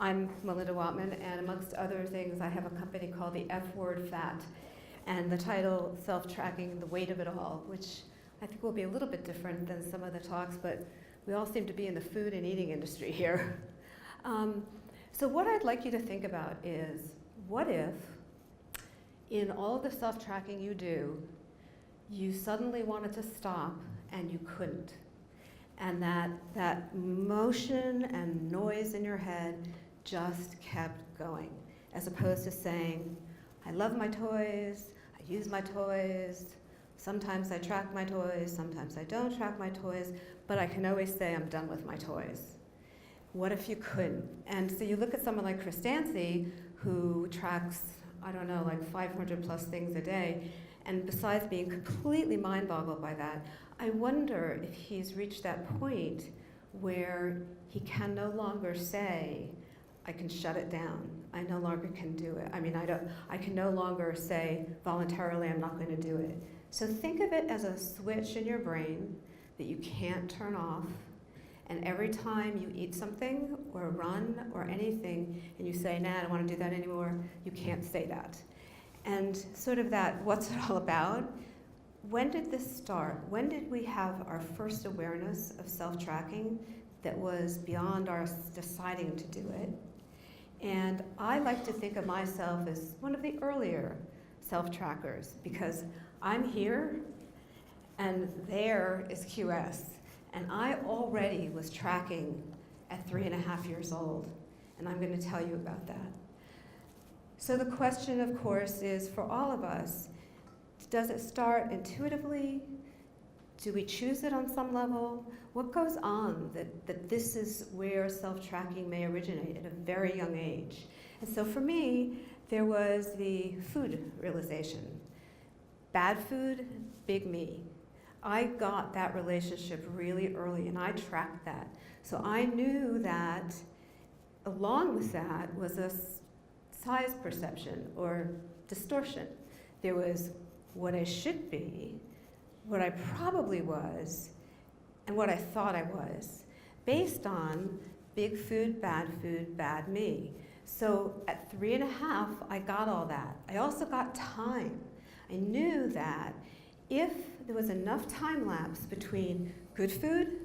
I'm Melinda Watman, and amongst other things, I have a company called the F Word Fat, and the title, Self-Tracking the Weight of It All, which I think will be a little bit different than some of the talks, but we all seem to be in the food and eating industry here. So what I'd like you to think about is, what if, in all of the self-tracking you do, you suddenly wanted to stop and you couldn't? And that motion and noise in your head just kept going, as opposed to saying, I love my toys, I use my toys, sometimes I track my toys, sometimes I don't track my toys, but I can always say I'm done with my toys. What if you couldn't? And so you look at someone like Chris Dancy, who tracks, I don't know, like 500 plus things a day, and besides being completely mind-boggled by that, I wonder if he's reached that point where he can no longer say, I can shut it down. I no longer can do it. I mean, I can no longer say voluntarily I'm not going to do it. So think of it as a switch in your brain that you can't turn off. And every time you eat something or run or anything and you say, nah, I don't want to do that anymore, you can't say that. And sort of that, what's it all about? When did this start? When did we have our first awareness of self-tracking that was beyond our deciding to do it? And I like to think of myself as one of the earlier self-trackers, because I'm here and there is QS. And I already was tracking at 3.5 years old, and I'm going to tell you about that. So the question, of course, is for all of us, does it start intuitively? Do we choose it on some level? What goes on that this is where self-tracking may originate at a very young age? And so for me, there was the food realization. Bad food, big me. I got that relationship really early, and I tracked that. So I knew that along with that was a size perception or distortion. There was what I should be, what I probably was, and what I thought I was, based on big food, bad me. So at 3.5, I got all that. I also got time. I knew that if there was enough time lapse between good food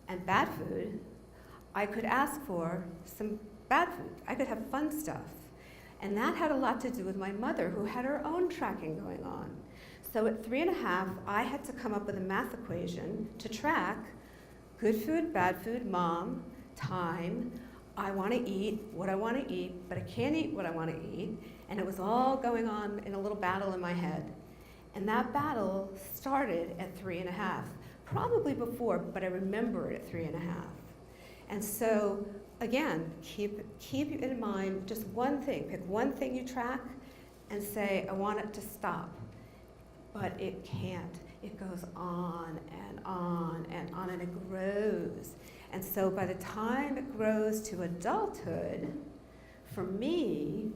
and bad food, I could ask for some bad food. I could have fun stuff. And that had a lot to do with my mother, who had her own tracking going on. So at 3.5, I had to come up with a math equation to track good food, bad food, mom, time, I want to eat what I want to eat, but I can't eat what I want to eat. And it was all going on in a little battle in my head. And that battle started at 3.5, probably before, but I remember it at 3.5. And so, again, keep in mind just one thing. Pick one thing you track and say, I want it to stop. But it can't. It goes on and on and on, and it grows. And so by the time it grows to adulthood, for me,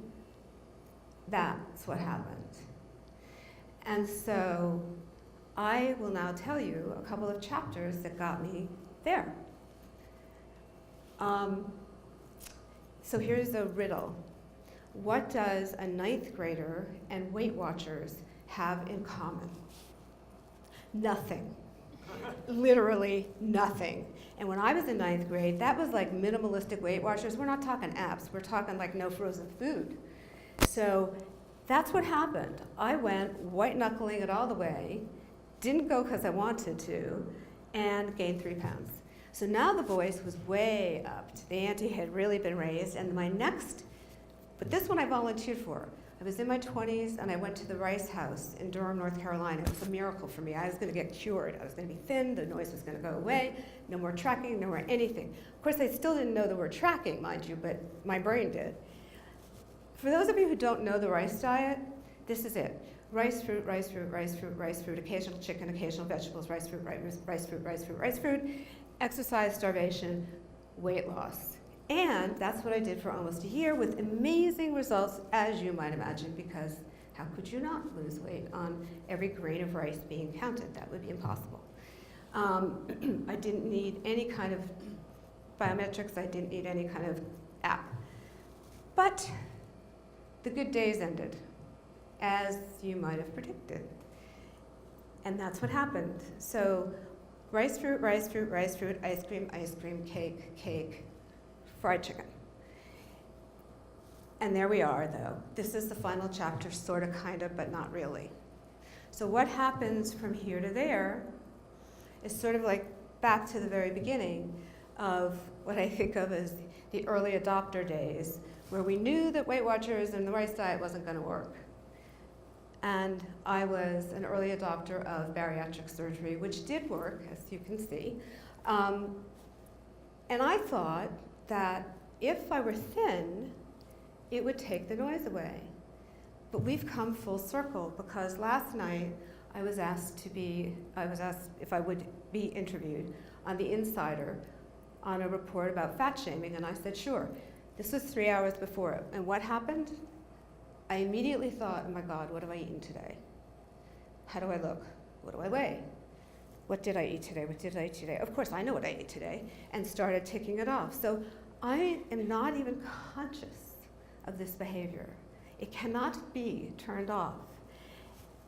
that's what happened. And so I will now tell you a couple of chapters that got me there. So here's a riddle. What does a 9th grader and Weight Watchers have in common? Nothing. Literally nothing. And when I was in 9th grade, that was like minimalistic Weight Watchers. We're not talking apps. We're talking like no frozen food. So that's what happened. I went white-knuckling it all the way, didn't go because I wanted to, and gained 3 pounds. So now the voice was way up. The ante had really been raised, and my next, but this one I volunteered for. I was in my 20s, and I went to the Rice House in Durham, North Carolina. It was a miracle for me. I was going to get cured. I was going to be thin. The noise was going to go away. No more tracking, no more anything. Of course, I still didn't know the word tracking, mind you, but my brain did. For those of you who don't know the rice diet, this is it. Rice, fruit, rice, fruit, rice, fruit, rice, fruit, occasional chicken, occasional vegetables, rice, fruit, rice, fruit, rice, fruit, rice, fruit, exercise, starvation, weight loss. And that's what I did for almost a year with amazing results, as you might imagine, because how could you not lose weight on every grain of rice being counted? That would be impossible. I didn't need any kind of biometrics. I didn't need any kind of app. But the good days ended, as you might have predicted. And that's what happened. So rice, fruit, ice cream, cake, fried chicken. And there we are, though. This is the final chapter, sort of, kind of, but not really. So what happens from here to there is sort of like back to the very beginning of what I think of as the early adopter days, where we knew that Weight Watchers and the rice diet wasn't going to work. And I was an early adopter of bariatric surgery, which did work, as you can see. And I thought that if I were thin, it would take the noise away. But we've come full circle, because last night I was asked if I would be interviewed on The Insider on a report about fat shaming, and I said, sure. This was 3 hours before it. And what happened? I immediately thought, oh my God, what have I eaten today? How do I look? What do I weigh? What did I eat today? What did I eat today? Of course, I know what I ate today, and started ticking it off. So I am not even conscious of this behavior. It cannot be turned off.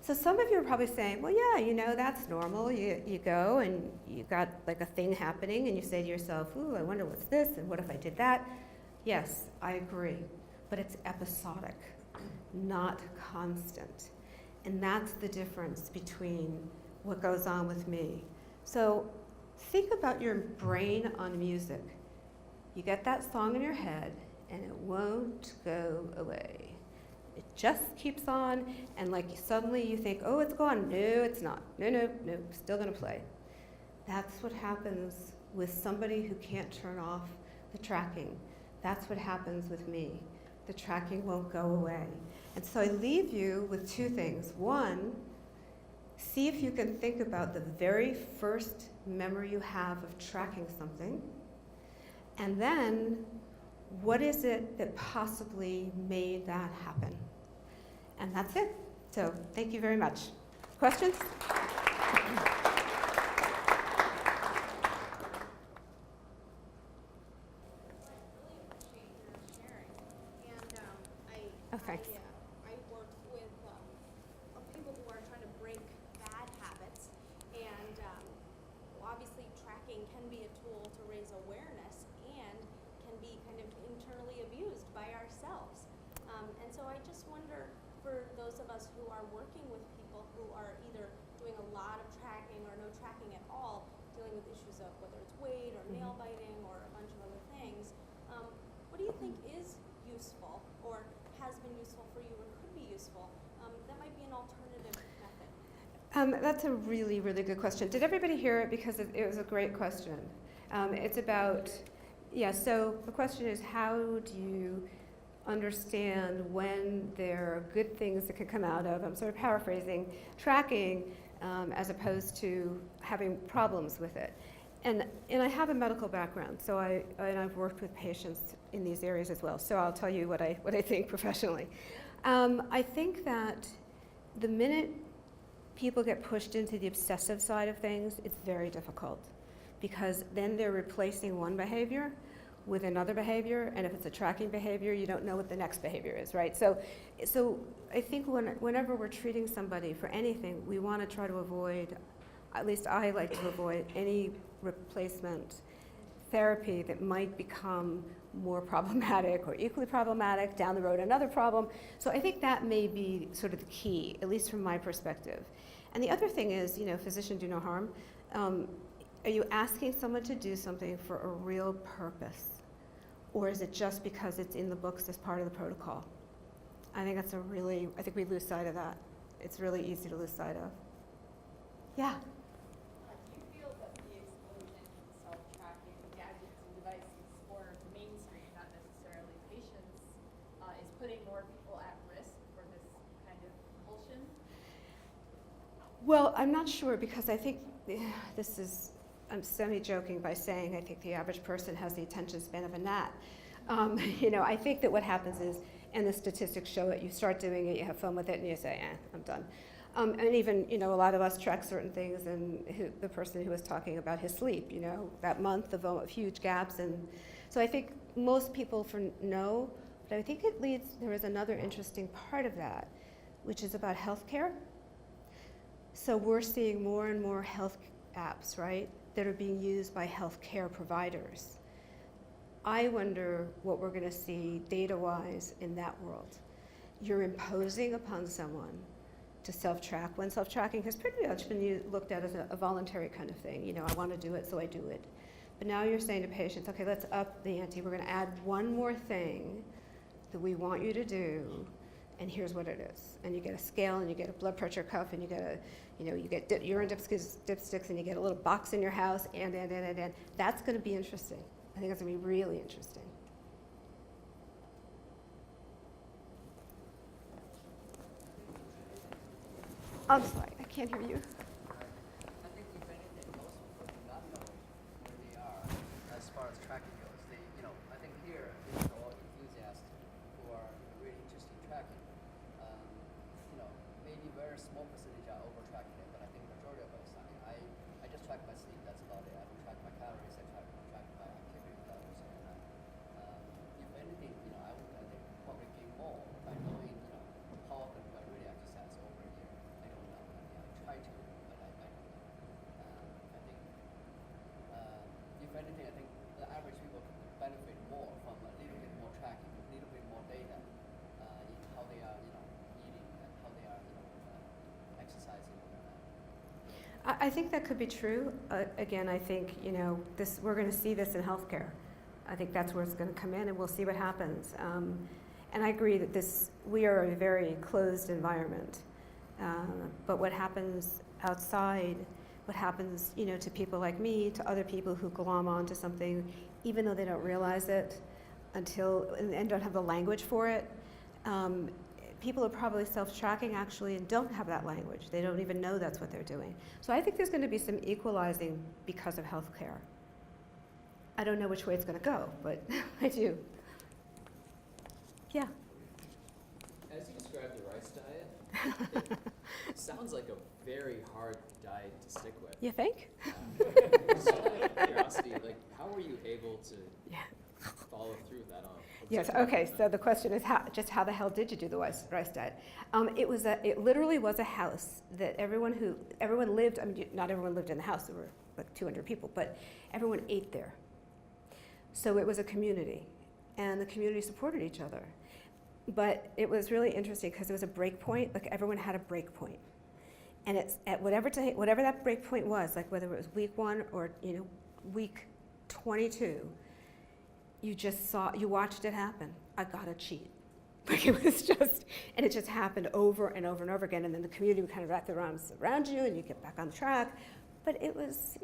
So some of you are probably saying, well, yeah, you know, that's normal. You go and you got like a thing happening, and you say to yourself, ooh, I wonder what's this, and what if I did that? Yes, I agree, but it's episodic, not constant. And that's the difference between what goes on with me. So think about your brain on music. You get that song in your head, and it won't go away. It just keeps on, and like suddenly you think, oh, it's gone. No, it's not. No, still gonna play. That's what happens with somebody who can't turn off the tracking. That's what happens with me. The tracking won't go away. And so I leave you with two things. One, see if you can think about the very first memory you have of tracking something. And then, what is it that possibly made that happen? And that's it. So thank you very much. Questions? Oh, thanks. I work with people who are trying to break bad habits, and obviously tracking can be a tool to raise awareness and can be kind of internally abused by ourselves. And so I just wonder, for those of us who are working with people who are either doing a lot of tracking or no tracking at all, dealing with issues of whether it's weight or nail biting or a bunch of other things, what do you think is useful or has been useful for you or could be useful, that might be an alternative method? That's a really, really good question. Did everybody hear it? Because it was a great question. It's about, so the question is, how do you understand when there are good things that could come out of, I'm sort of paraphrasing, tracking, as opposed to having problems with it. And I have a medical background, so I've worked with patients in these areas as well. So I'll tell you what I think professionally. I think that the minute people get pushed into the obsessive side of things, it's very difficult, because then they're replacing one behavior with another behavior, and if it's a tracking behavior, you don't know what the next behavior is, right? So I think whenever we're treating somebody for anything, we want to try to avoid, at least I like to avoid, any replacement therapy that might become more problematic or equally problematic, down the road another problem. So I think that may be sort of the key, at least from my perspective. And the other thing is, physician do no harm. Are you asking someone to do something for a real purpose? Or is it just because it's in the books as part of the protocol? I think I think we lose sight of that. It's really easy to lose sight of. Yeah? Do you feel that the explosion in self-tracking gadgets and devices for the mainstream, not necessarily patients, is putting more people at risk for this kind of compulsion? Well, I'm not sure, because I think I'm semi-joking by saying I think the average person has the attention span of a gnat. I think that what happens is, and the statistics show it, you start doing it, you have fun with it, and you say, I'm done. And even, a lot of us track certain things, and the person who was talking about his sleep, that month of huge gaps. And so I think most people know, but I think there is another interesting part of that, which is about healthcare. So we're seeing more and more health apps, right, that are being used by healthcare providers. I wonder what we're going to see data-wise in that world. You're imposing upon someone to self-track, when self-tracking has pretty much been looked at as a voluntary kind of thing. I want to do it, so I do it. But now you're saying to patients, okay, let's up the ante. We're going to add one more thing that we want you to do, and here's what it is. And you get a scale, and you get a blood pressure cuff, and you get you get urine dipsticks, and you get a little box in your house, and. That's going to be interesting. I think it's going to be really interesting. I'm sorry, I can't hear you. I think if anything, most people do not know where they are as far as tracking goes. I think here, these are all enthusiasts who are really interested in tracking. Maybe very small percentage are over tracking it, but I think majority of us, I just track my sleep, that's about it. I don't track my calories, I track my activity levels. And if anything, I think probably gain more by knowing, how often do I really exercise over a year. I don't know. I try to, but I don't know. I think, if anything, I think the average people could benefit more from a little bit more tracking, a little bit more data in how they are, eating and how they are, exercising. I think that could be true. Again, I think, we're going to see this in healthcare. I think that's where it's going to come in, and we'll see what happens. And I agree that we are a very closed environment. But what happens outside, what happens, to people like me, to other people who glom onto something, even though they don't realize it and don't have the language for it. People are probably self-tracking actually and don't have that language. They don't even know that's what they're doing. So I think there's going to be some equalizing because of healthcare. I don't know which way it's going to go, but I do. Yeah. As you describe the rice diet, it sounds like a very hard diet to stick with. You think? So out of curiosity, how were you able to follow through with that on? Yes, okay, so the question is how the hell did you do the rice diet? It literally was a house that everyone lived, not everyone lived in the house, there were like 200 people, but everyone ate there. So it was a community, and the community supported each other. But it was really interesting because it was a break point, like everyone had a break point. And it's at whatever that break point was, like whether it was week 1 or week 22, you watched it happen. I gotta cheat. Like it was and it just happened over and over and over again, and then the community would kind of wrap their arms around you and you get back on track. But it was,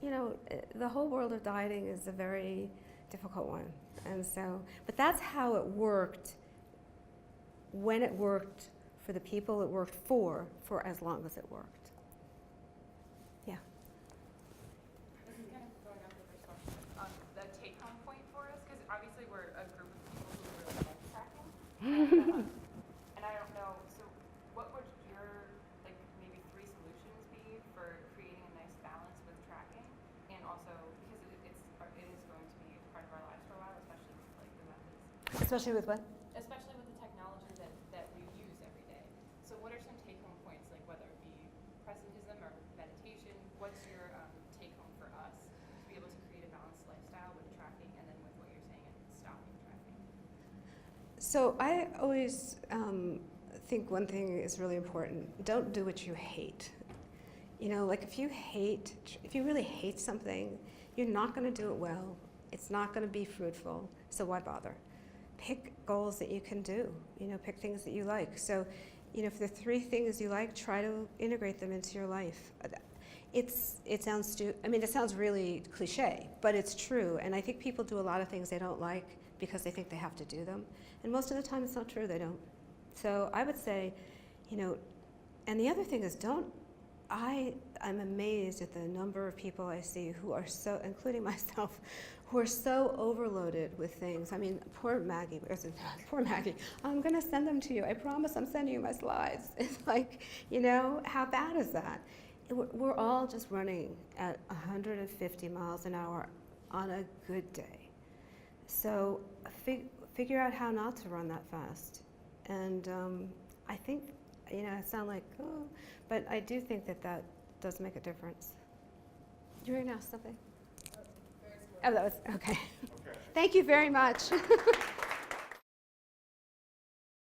the whole world of dieting is a very difficult one. And so, but that's how it worked when it worked for the people it worked for as long as it worked. Yeah. This is kind of going off the first question. The take-home point for us, because obviously we're a group of people who really like tracking. And I don't know, so what would your, maybe 3 solutions be for creating a nice balance with tracking? And also, because it is going to be part of our lives for a while, especially with the methods. Especially with what? Especially with the technology that we use every day. So what are some take-home points, whether it be presentism or meditation? What's your take-home for us to be able to create a balanced lifestyle with tracking, and then with what you're saying, stopping tracking? So I always think one thing is really important. Don't do what you hate. If you really hate something, you're not going to do it well. It's not going to be fruitful. So why bother? Pick goals that you can do. Pick things that you like. So, if the 3 things you like, try to integrate them into your life. It sounds really cliche, but it's true. And I think people do a lot of things they don't like because they think they have to do them. And most of the time it's not true, they don't. So I would say, and the other thing is don't I'm amazed at the number of people I see who are so, including myself, who are so overloaded with things. I mean, poor Maggie, poor Maggie, I'm gonna send them to you. I promise I'm sending you my slides. It's like, you know, how bad is that? We're all just running at 150 miles an hour on a good day. So figure out how not to run that fast. And I think, you know, I sound like, oh, but I do think that that does make a difference. You were gonna ask something? Oh, that was, okay. Thank you very much.